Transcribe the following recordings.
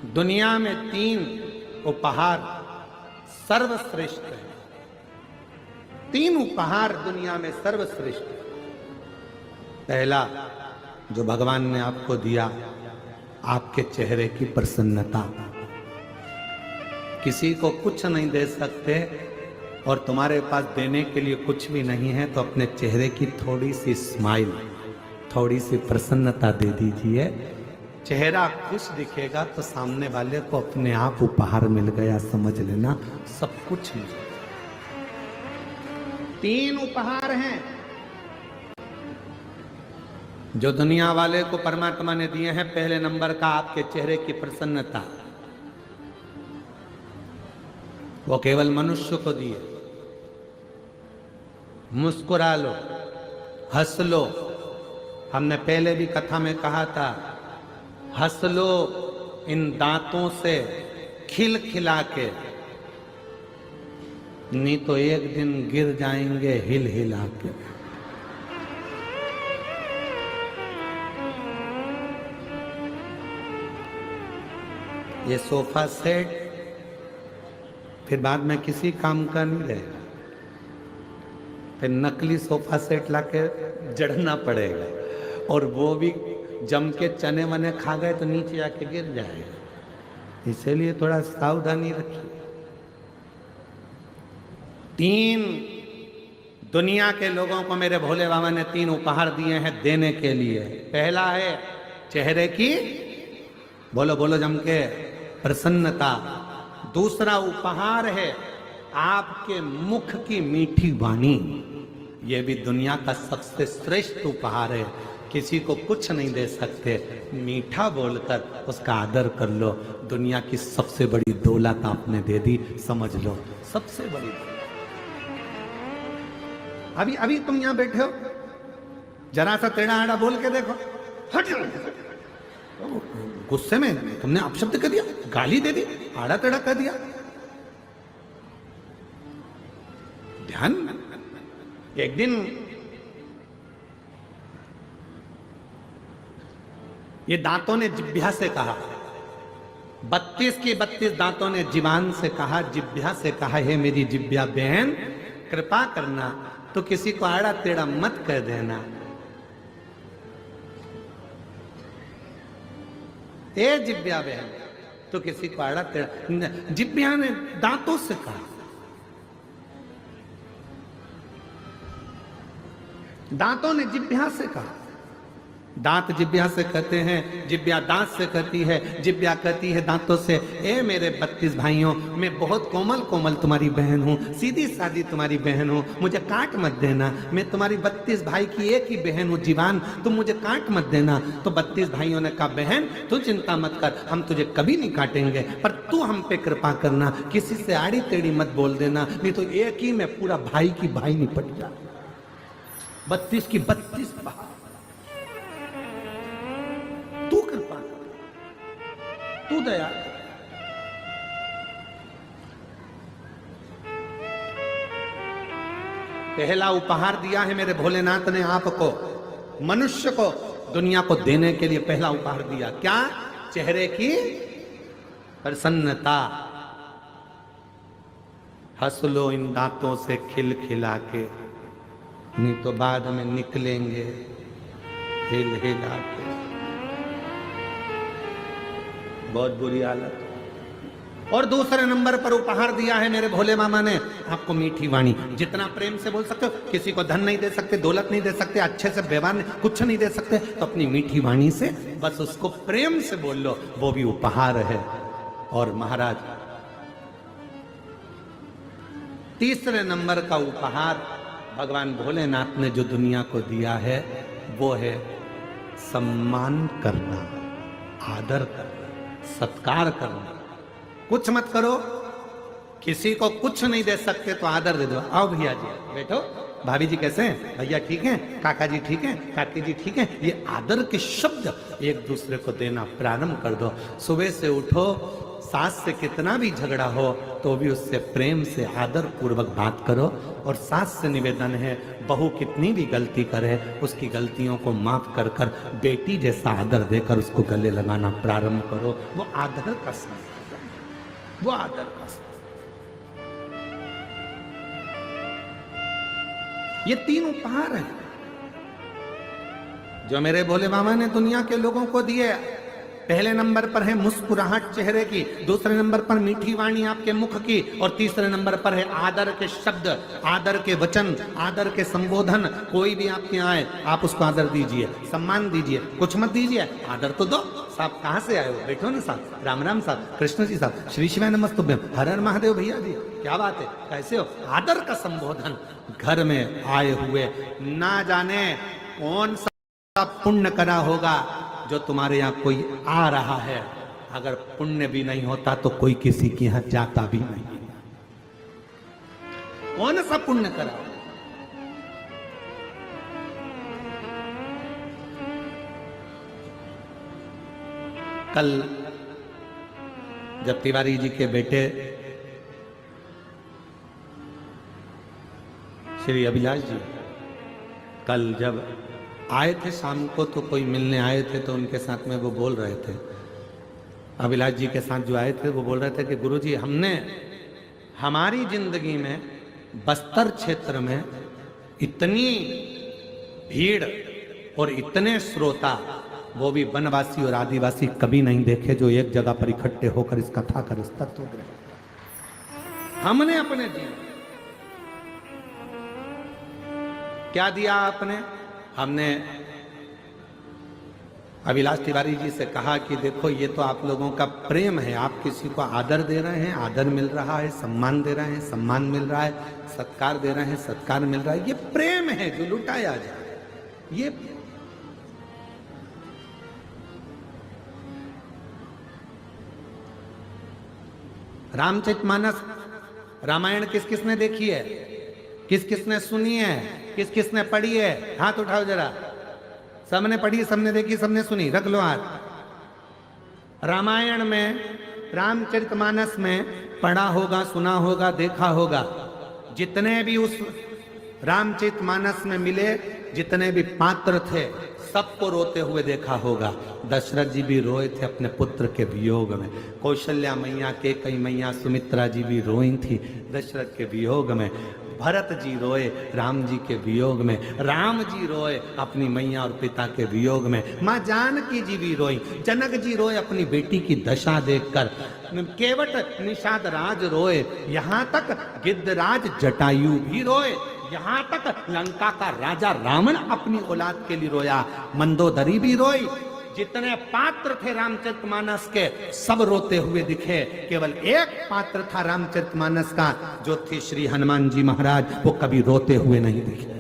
दुनिया में 3 उपहार सर्वश्रेष्ठ है। 3 उपहार दुनिया में सर्वश्रेष्ठ है। पहला जो भगवान ने आपको दिया, आपके चेहरे की प्रसन्नता। किसी को कुछ नहीं दे सकते और तुम्हारे पास देने के लिए कुछ भी नहीं है, तो अपने चेहरे की थोड़ी सी स्माइल, थोड़ी सी प्रसन्नता दे दीजिए। चेहरा खुश दिखेगा तो सामने वाले को अपने आप उपहार मिल गया, समझ लेना, सब कुछ मिल गया। 3 उपहार हैं जो दुनिया वाले को परमात्मा ने दिए हैं। पहले नंबर का आपके चेहरे की प्रसन्नता, वो केवल मनुष्य को दिए। मुस्कुरा लो, हंस लो। हमने पहले भी कथा में कहा था, हंस लो इन दांतों से खिल खिला के, नहीं तो एक दिन गिर जाएंगे हिल हिला के। ये सोफा सेट फिर बाद में किसी काम का नहीं रहेगा, फिर नकली सोफा सेट लाके जड़ना पड़ेगा, और वो भी जम के चने वने खा गए तो नीचे आके गिर जाएगा। इसीलिए थोड़ा सावधानी रखिए। 3 दुनिया के लोगों को मेरे भोले बाबा ने 3 उपहार दिए हैं देने के लिए। पहला है चेहरे की, बोलो बोलो जम के, प्रसन्नता। दूसरा उपहार है आपके मुख की मीठी वाणी। यह भी दुनिया का सबसे श्रेष्ठ उपहार है। किसी को कुछ नहीं दे सकते, मीठा बोलकर उसका आदर कर लो। दुनिया की सबसे बड़ी दौलत आपने दे दी, समझ लो, सबसे बड़ी दौलत। अभी तुम यहां बैठे हो, जरा सा टेढ़ा आड़ा बोल के देखो, हट गुस्से में तुमने अपशब्द कर दिया, गाली दे दी, आड़ा टेढ़ा कर दिया। ध्यान। एक दिन ये दांतों ने जिह्वा से कहा, 32 की 32 दांतों ने जीवान से कहा, जिह्वा से कहा, हे मेरी जिह्वा बहन, कृपा करना तो किसी को आड़ा टेढ़ा मत कर देना। ए जिह्वा बहन, तो किसी को आड़ा टेढ़ा, जिह्वा ने दांतों से कहा। दांतों ने जिह्वा से कहा। दांत जिह्वा से कहते हैं, जिह्वा दांत से कहती है, जिह्वा कहती है दांतों से, ए मेरे 32 भाइयों, मैं बहुत कोमल कोमल तुम्हारी बहन हूँ, सीधी सादी तुम्हारी बहन हूँ, मुझे काट मत देना। मैं तुम्हारी 32 भाई की एक ही बहन हूँ जीवान, तुम मुझे काट मत देना। तो 32 भाइयों ने कहा, बहन तू चिंता मत कर, हम तुझे कभी नहीं काटेंगे, पर तू हम पे कृपा करना, किसी से आड़ी टेढ़ी मत बोल देना, नहीं तो एक ही में पूरा भाई की भाई निपट जा। 32 की 32 भाई, तू कृपा, तू दया। पहला उपहार दिया है मेरे भोलेनाथ ने आपको, मनुष्य को, दुनिया को देने के लिए पहला उपहार दिया। क्या? चेहरे की प्रसन्नता। हंस लो इन दांतों से खिल खिला के, नहीं तो बाद में निकलेंगे हिल हिला के। बहुत बुरी हालत। और दूसरे नंबर पर उपहार दिया है मेरे भोले मामा ने आपको मीठी वाणी। जितना प्रेम से बोल सकते हो, किसी को धन नहीं दे सकते, दौलत नहीं दे सकते, अच्छे से व्यवहार कुछ नहीं दे सकते, तो अपनी मीठी वाणी से बस उसको प्रेम से बोल लो, वो भी उपहार है। और महाराज, तीसरे नंबर का उपहार भगवान भोलेनाथ ने जो दुनिया को दिया है, वो है सम्मान करना, आदर करना, सत्कार करना। कुछ मत करो, किसी को कुछ नहीं दे सकते तो आदर दे दो। आओ भैया जी बैठो, भाभी जी कैसे हैं, भैया ठीक हैं, काका जी ठीक हैं, काकी जी ठीक हैं। ये आदर के शब्द एक दूसरे को देना प्रारंभ कर दो। सुबह से उठो, सास से कितना भी झगड़ा हो तो भी उससे प्रेम से आदर पूर्वक बात करो। और सास से निवेदन है, बहू कितनी भी गलती करे उसकी गलतियों को माफ कर कर बेटी जैसा आदर देकर उसको गले लगाना प्रारंभ करो। वो आदर का संस्कार, वो आदर का संस्कार। ये 3 उपहार हैं जो मेरे भोले बाबा ने दुनिया के लोगों को दिए। पहले नंबर पर है मुस्कुराहट चेहरे की, दूसरे नंबर पर मीठी वाणी आपके मुख की, और तीसरे नंबर पर है आदर के शब्द, आदर के वचन, आदर के संबोधन। कोई भी आपके आए आप उसको आदर दीजिए, सम्मान दीजिए, कुछ मत दीजिए, आदर तो दो। साहब कहाँ से आए हो? बैठो ना साहब, राम राम साहब, कृष्ण जी साहब, श्री शिवाय नमस्तुभ्यम, हर हर महादेव भैया जी, क्या बात है, कैसे हो? आदर का संबोधन। घर में आए हुए ना जाने कौन सा पुण्य करा होगा जो तुम्हारे यहाँ कोई आ रहा है। अगर पुण्य भी नहीं होता तो कोई किसी के यहाँ जाता भी नहीं। कौन सा पुण्य करा? कल जब तिवारी जी के बेटे श्री अभिलाष जी कल जब आए थे शाम को, तो कोई मिलने आए थे, तो उनके साथ में वो बोल रहे थे, अभिलाष जी के साथ जो आए थे वो बोल रहे थे कि गुरुजी हमने हमारी जिंदगी में बस्तर क्षेत्र में इतनी भीड़ और इतने श्रोता, वो भी वनवासी और आदिवासी, कभी नहीं देखे जो एक जगह पर इकट्ठे होकर इस कथा कर इस तत्व ग्रहण। हमने अपने जीवन क्या दिया? आपने हमने अभिलाष तिवारी जी से कहा कि देखो ये तो आप लोगों का प्रेम है, आप किसी को आदर दे रहे हैं, आदर मिल रहा है, सम्मान दे रहे हैं, सम्मान मिल रहा है, सत्कार दे रहे हैं, सत्कार मिल रहा है, ये प्रेम है जो लुटाया जाए। ये रामचरितमानस, रामायण किस किसने देखी है, किस किसने सुनी है, किस किसने पढ़ी है? हाथ उठाओ जरा। सबने पढ़ी, सबने देखी, सबने सुनी, रख लो हाथ। रामायण में, रामचरितमानस में पढ़ा होगा, सुना होगा, देखा होगा। जितने भी उस रामचरितमानस में मिले, जितने भी पात्र थे, सबको रोते हुए देखा होगा। दशरथ जी भी रोए थे अपने पुत्र के वियोग में, कौशल्या मैया, कैकेयी मैया, सुमित्रा जी भी रोई थी दशरथ के वियोग में, भरत जी रोए राम जी के वियोग में, राम जी रोए अपनी मैया और पिता के वियोग में, माँ जानकी जी भी रोई, जनक जी रोए अपनी बेटी की दशा देखकर, केवट निषाद राज रोए, यहाँ तक गिद्धराज जटायु भी रोए, यहाँ तक लंका का राजा रावण अपनी औलाद के लिए रोया, मंदोदरी भी रोई। जितने पात्र थे रामचरितमानस के, सब रोते हुए दिखे। केवल एक पात्र था रामचरितमानस का, जो थे श्री हनुमान जी महाराज, वो कभी रोते हुए नहीं दिखे।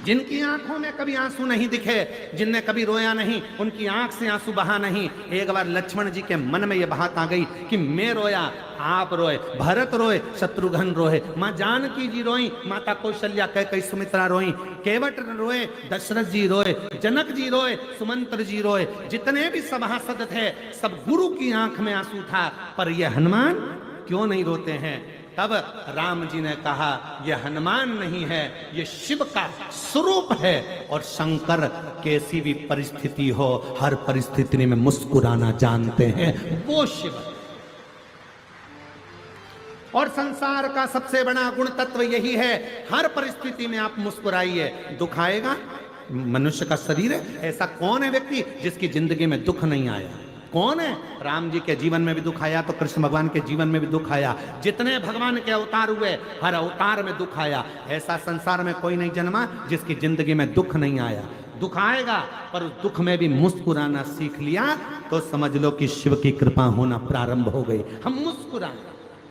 जिनकी आंखों में कभी आंसू नहीं दिखे, जिनने कभी रोया नहीं, उनकी आंख से आंसू बहा नहीं। एक बार लक्ष्मण जी के मन में यह बात आ गई कि मैं रोया, आप रोए, भरत रोए, शत्रुघ्न रोए, माँ जानकी जी रोई, माता कौशल्या, कैकेयी, सुमित्रा रोई, केवट रोए, दशरथ जी रोए, जनक जी रोए, सुमंत्र जी रोए, जितने भी सभासद थे, सब गुरु की आंख में आंसू था। पर ये हनुमान क्यों नहीं रोते हैं? तब राम जी ने कहा, यह हनुमान नहीं है, यह शिव का स्वरूप है। और शंकर कैसी भी परिस्थिति हो, हर परिस्थिति में मुस्कुराना जानते हैं, वो शिव। और संसार का सबसे बड़ा गुण तत्व यही है, हर परिस्थिति में आप मुस्कुराइए। दुख आएगा, मनुष्य का शरीर है, ऐसा कौन है व्यक्ति जिसकी जिंदगी में दुख नहीं आया? कौन है? राम जी के जीवन में भी दुख आया तो कृष्ण भगवान के जीवन में भी दुख आया। जितने भगवान के अवतार हुए, हर अवतार में दुख आया। ऐसा संसार में कोई नहीं जन्मा जिसकी जिंदगी में दुख नहीं आया। दुख आएगा, पर उस दुख में भी मुस्कुराना सीख लिया तो समझ लो कि शिव की कृपा होना प्रारंभ हो गई। हम मुस्कुराए,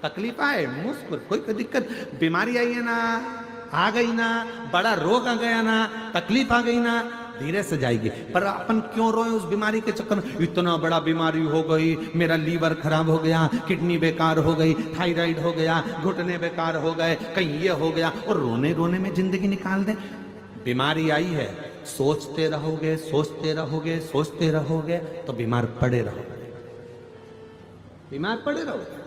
तकलीफ आए मुस्कुर, कोई दिक्कत, बीमारी आई है ना, आ गई ना, बड़ा रोग आ गया ना, तकलीफ आ गई ना, धीरे से जाएगी। पर अपन क्यों रोए उस बीमारी के चक्कर में? इतना बड़ा बीमारी हो गई, मेरा लीवर खराब हो गया, किडनी बेकार हो गई, थायराइड हो गया, घुटने बेकार हो गए, कहीं ये हो गया, और रोने रोने में जिंदगी निकाल दे। बीमारी आई है, सोचते रहोगे, सोचते रहोगे, सोचते रहोगे तो बीमार पड़े रहोगे, बीमार पड़े रहोगे।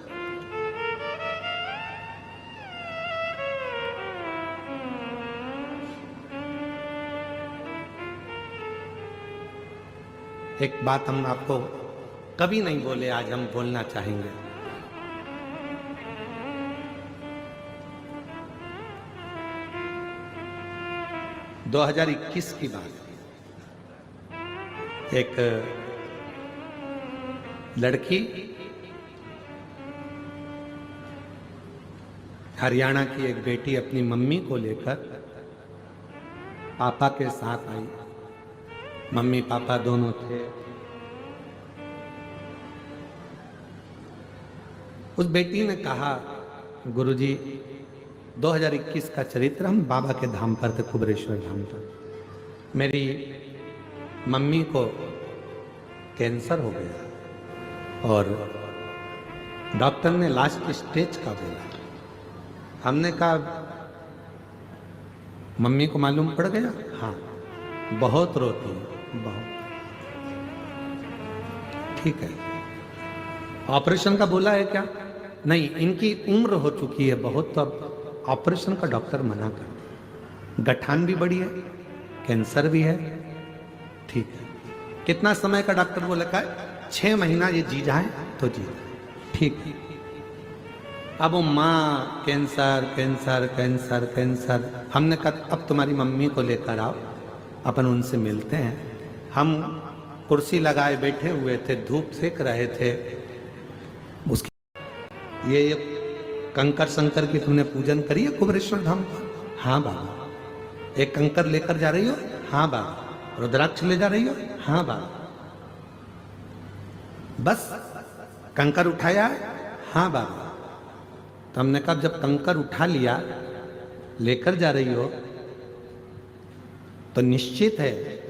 एक बात हम आपको कभी नहीं बोले, आज हम बोलना चाहेंगे। दो 2021 की बात, एक लड़की हरियाणा की एक बेटी अपनी मम्मी को लेकर पापा के साथ आई। मम्मी पापा दोनों थे। उस बेटी ने कहा, गुरुजी 2021 का चरित्र, हम बाबा के धाम पर थे, कुबरेश्वर धाम पर। मेरी मम्मी को कैंसर हो गया और डॉक्टर ने लास्ट स्टेज का बोला। हमने कहा, मम्मी को मालूम पड़ गया? हाँ, बहुत रोती है, बहुत। ठीक है, ऑपरेशन का बोला है क्या? नहीं, इनकी उम्र हो चुकी है बहुत, तो अब ऑपरेशन का डॉक्टर मना कर दिया। गठान भी बड़ी है, कैंसर भी है। ठीक है, कितना समय का डॉक्टर बोला है? 6 महीना ये जी जाए तो जी जाए। ठीक है। अब वो माँ कैंसर कैंसर कैंसर कैंसर। हमने कहा अब तुम्हारी मम्मी को लेकर आओ, अपन उनसे मिलते हैं। हम कुर्सी लगाए बैठे हुए थे, धूप सेक रहे थे। उसकी ये कंकर शंकर की तुमने पूजन करी है कुबरेश्वर धाम पर? हाँ बाबा। एक कंकर लेकर जा रही हो? हाँ बाबा। रुद्राक्ष ले जा रही हो? हाँ बाबा। बस कंकर उठाया? हाँ बाबा। तो हमने कहा जब कंकर उठा लिया, लेकर जा रही हो, तो निश्चित है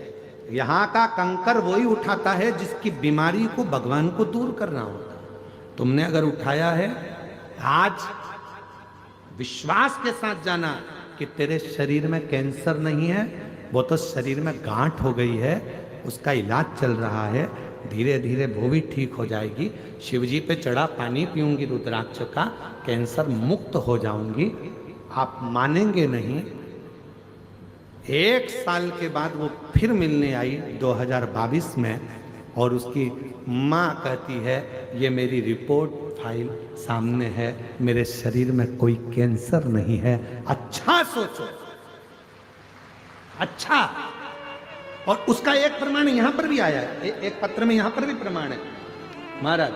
यहां का कंकर वही उठाता है जिसकी बीमारी को भगवान को दूर करना होता। तुमने अगर उठाया है, आज विश्वास के साथ जाना कि तेरे शरीर में कैंसर नहीं है, वो तो शरीर में गांठ हो गई है, उसका इलाज चल रहा है, धीरे धीरे वो भी ठीक हो जाएगी। शिवजी पे चढ़ा पानी पीऊंगी रुद्राक्ष का, कैंसर मुक्त हो जाऊंगी। आप मानेंगे नहीं, 1 साल के बाद वो फिर मिलने आई 2022 में, और उसकी माँ कहती है ये मेरी रिपोर्ट फाइल सामने है, मेरे शरीर में कोई कैंसर नहीं है। अच्छा सोचो, अच्छा। और उसका एक प्रमाण यहां पर भी आया है, एक पत्र में यहां पर भी प्रमाण है। महाराज,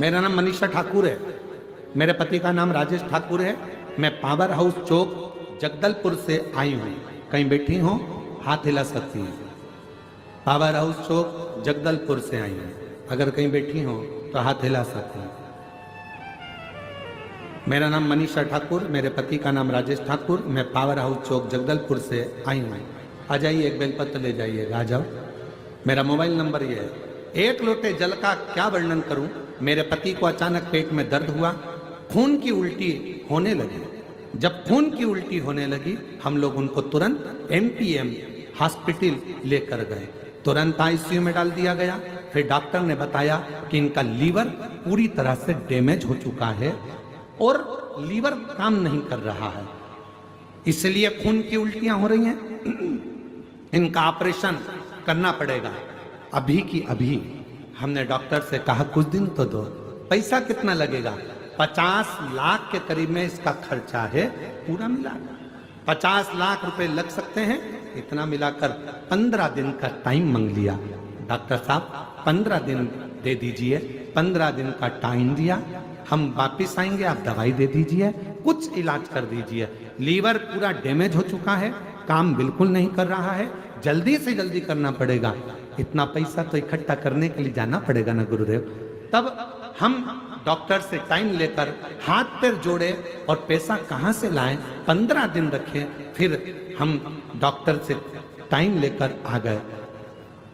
मेरा नाम मनीषा ठाकुर है, मेरे पति का नाम राजेश ठाकुर है। मैं पावर हाउस चौक जगदलपुर से आई हूं। कहीं बैठी हो, हाथ हिला सकती है। पावर हाउस चौक जगदलपुर से आई हूं, अगर कहीं बैठी हो तो हाथ हिला सकती है। मेरा नाम मनीषा ठाकुर, मेरे पति का नाम राजेश ठाकुर। मैं पावर हाउस चौक जगदलपुर से आई हूँ। आ जाइए, एक बेलपत्र ले जाइएगा, आ जाओ। मेरा मोबाइल नंबर ये है। 1 लोटे जल का क्या वर्णन करूं। मेरे पति को अचानक पेट में दर्द हुआ, खून की उल्टी होने लगी। जब खून की उल्टी होने लगी, हम लोग उनको तुरंत MPM हॉस्पिटल लेकर गए। तुरंत ICU में डाल दिया गया। फिर डॉक्टर ने बताया कि इनका लीवर पूरी तरह से डैमेज हो चुका है और लीवर काम नहीं कर रहा है, इसलिए खून की उल्टियां हो रही हैं। इनका ऑपरेशन करना पड़ेगा अभी की अभी। हमने डॉक्टर से कहा कुछ दिन तो दो। पैसा कितना लगेगा? 50 लाख के करीब में इसका खर्चा है पूरा मिला। 50 लाख रुपए लग सकते हैं। इतना मिलाकर 15 दिन का टाइम मांग लिया। डॉक्टर साहब 15 दिन दे दीजिए। 15 दिन का टाइम दिया। हम वापिस आएंगे, आप दवाई दे दीजिए, कुछ इलाज कर दीजिए। लीवर पूरा डैमेज हो चुका है, काम बिल्कुल नहीं कर रहा है, जल्दी से जल्दी करना पड़ेगा। इतना पैसा तो इकट्ठा करने के लिए जाना पड़ेगा ना गुरुदेव। तब हम डॉक्टर से टाइम लेकर हाथ पैर जोड़े और पैसा कहाँ से लाएं, 15 दिन रखे। फिर हम डॉक्टर से टाइम लेकर आ गए।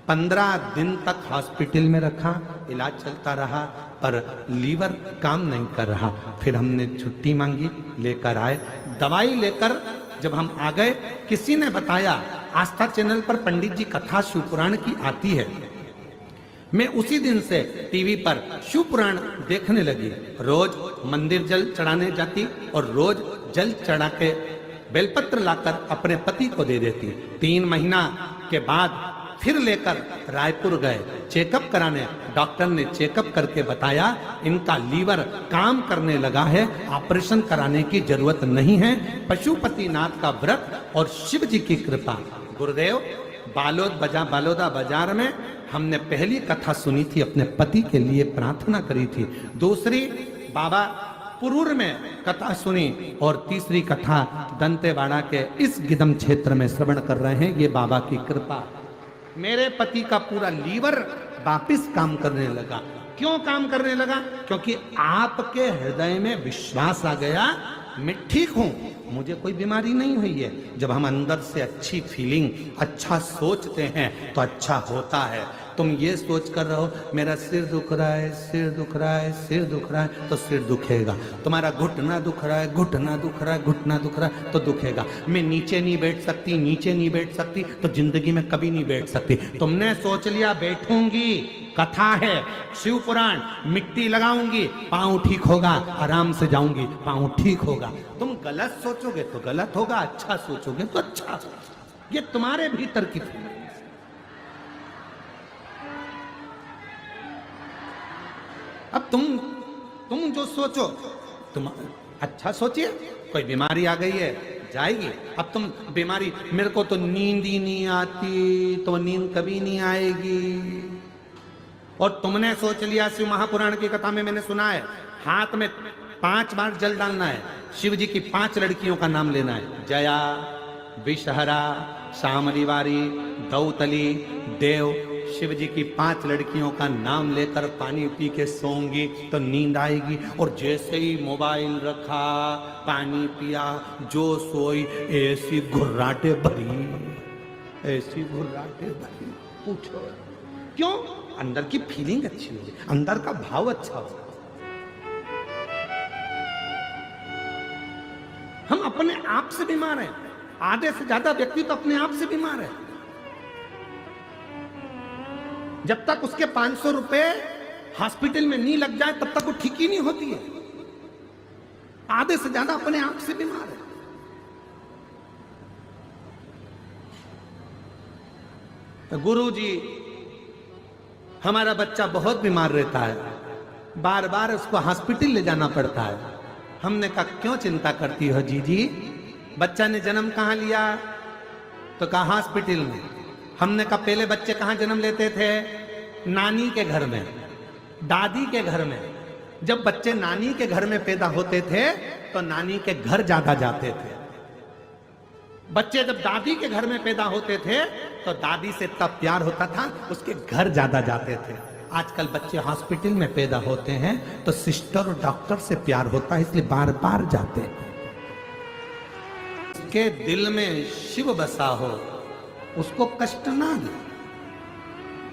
15 दिन तक हॉस्पिटल में रखा, इलाज चलता रहा, पर लीवर काम नहीं कर रहा। फिर हमने छुट्टी मांगी, लेकर आए। दवाई लेकर जब हम आ गए, किसी ने बताया आस्था चैनल पर पंडित जी कथा शिवपुराण की आती है, मैं उसी दिन से टीवी पर शिव पुराण देखने लगी। रोज मंदिर जल चढ़ाने जाती और रोज जल चढ़ा के बेलपत्र लाकर अपने पति को दे देती। 3 महीना के बाद फिर लेकर रायपुर गए चेकअप कराने। डॉक्टर ने चेकअप करके बताया इनका लीवर काम करने लगा है, ऑपरेशन कराने की जरूरत नहीं है। पशुपतिनाथ का व्रत और शिव जी की कृपा। गुरुदेव बालोदा बाजार में हमने पहली कथा सुनी थी, अपने पति के लिए प्रार्थना करी थी। दूसरी बाबा पुरूर में कथा सुनी और तीसरी कथा दंतेवाड़ा के इस गिदम क्षेत्र में श्रवण कर रहे हैं। ये बाबा की कृपा। मेरे पति का पूरा लीवर वापिस काम करने लगा। क्यों काम करने लगा? क्योंकि आपके हृदय में विश्वास आ गया मैं ठीक हूं, मुझे कोई बीमारी नहीं हुई है। जब हम अंदर से अच्छी फीलिंग, अच्छा सोचते हैं तो अच्छा होता है। तुम ये सोच कर रहो मेरा सिर दुख रहा है, सिर दुख रहा है, सिर दुख रहा है, तो सिर दुखेगा। तुम्हारा घुटना दुख रहा है, घुटना दुख रहा है, घुटना दुख रहा है, तो दुखेगा। मैं नीचे नहीं बैठ सकती, नीचे नहीं बैठ सकती, तो जिंदगी में कभी नहीं बैठ सकती। तुमने सोच लिया बैठूंगी, कथा है, शिव पुराण, मिट्टी लगाऊंगी, पाँव ठीक होगा, आराम से जाऊंगी, पाँव ठीक होगा। तुम गलत सोचोगे तो गलत होगा, अच्छा सोचोगे तो अच्छा। ये तुम्हारे भीतर की अब तुम जो सोचो तुम अच्छा सोचिए। कोई बीमारी आ गई है जाएगी। अब तुम बीमारी, मेरे को तो नींद ही नहीं आती, तो नींद कभी नहीं आएगी। और तुमने सोच लिया, शिव महापुराण की कथा में मैंने सुना है हाथ में 5 बार जल डालना है, शिव जी की 5 लड़कियों का नाम लेना है। जया, विषहरा, शामलीवारी, दौतली, देव। शिव जी की 5 लड़कियों का नाम लेकर पानी पी के सोऊंगी तो नींद आएगी। और जैसे ही मोबाइल रखा, पानी पिया, जो सोई, ऐसी घुर्राटे भरी, ऐसी घुर्राटे भरी, पूछो क्यों? अंदर की फीलिंग अच्छी होगी, अंदर का भाव अच्छा हो। हम अपने आप से बीमार हैं। आधे से ज्यादा व्यक्ति तो अपने आप से बीमार है। जब तक उसके 500 रुपए हॉस्पिटल में नहीं लग जाए तब तक वो ठीक ही नहीं होती है। आधे से ज्यादा अपने आप से बीमार है। तो गुरुजी, हमारा बच्चा बहुत बीमार रहता है, बार बार उसको हॉस्पिटल ले जाना पड़ता है। हमने कहा क्यों चिंता करती हो जीजी, बच्चा ने जन्म कहाँ लिया? तो कहा हॉस्पिटल में। हमने कहा पहले बच्चे कहाँ जन्म लेते थे? नानी के घर में, दादी के घर में। जब बच्चे नानी के घर में पैदा होते थे तो नानी के घर ज्यादा जाते थे। बच्चे जब दादी के घर में पैदा होते थे तो दादी से तब प्यार होता था, उसके घर ज्यादा जाते थे। आजकल बच्चे हॉस्पिटल में पैदा होते हैं तो सिस्टर और डॉक्टर से प्यार होता है, इसलिए बार बार जाते हैं। उसके दिल में शिव बसा हो, उसको कष्ट ना दे,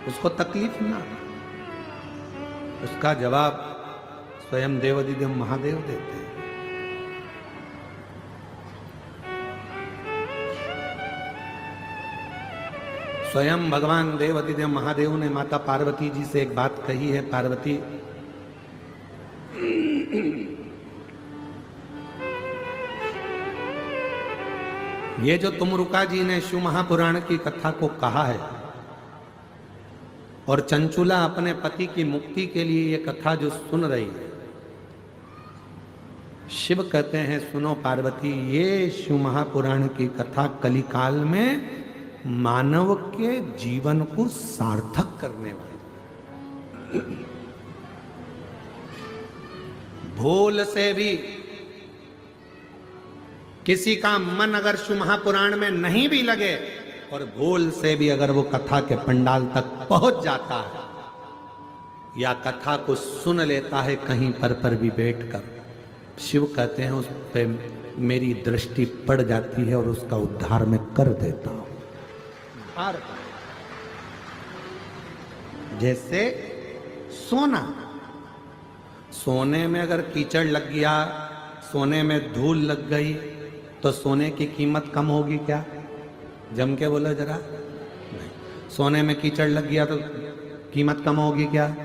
उसको तकलीफ ना दे। उसका जवाब स्वयं देवाधिदेव महादेव देते हैं। स्वयं भगवान देवाधिदेव महादेव ने माता पार्वती जी से एक बात कही है। पार्वती, ये जो तुमरुका जी ने शिव महापुराण की कथा को कहा है और चंचुला अपने पति की मुक्ति के लिए ये कथा जो सुन रही है, शिव कहते हैं सुनो पार्वती, ये शिव महापुराण की कथा कलिकाल में मानव के जीवन को सार्थक करने वाली। भूल से भी किसी का मन अगर शिव महापुराण में नहीं भी लगे और भूल से भी अगर वो कथा के पंडाल तक पहुंच जाता है या कथा को सुन लेता है कहीं पर भी बैठकर, शिव कहते हैं उस पे मेरी दृष्टि पड़ जाती है और उसका उद्धार मैं कर देता हूं। जैसे सोना, सोने में अगर कीचड़ लग गया, सोने में धूल लग गई तो सोने की कीमत कम होगी क्या? जम के बोलो जरा। नहीं। सोने में कीचड़ लग गया तो कीमत कम होगी क्या?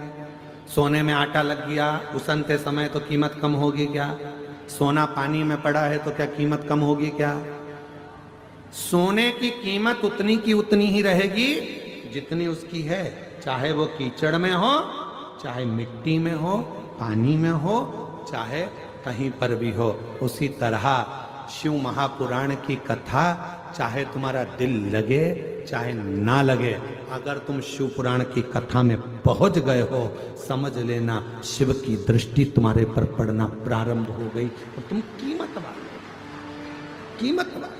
सोने में आटा लग गया उसनते समय तो कीमत कम होगी क्या? सोना पानी में पड़ा है तो क्या कीमत कम होगी क्या? सोने की कीमत उतनी की उतनी ही रहेगी जितनी उसकी है, चाहे वो कीचड़ में हो, चाहे मिट्टी में हो, पानी में हो, चाहे कहीं पर भी हो। उसी तरह शिव महापुराण की कथा, चाहे तुम्हारा दिल लगे चाहे ना लगे, अगर तुम शिव पुराण की कथा में पहुंच गए हो, समझ लेना शिव की दृष्टि तुम्हारे पर पड़ना प्रारंभ हो गई और तुम कीमत वाले।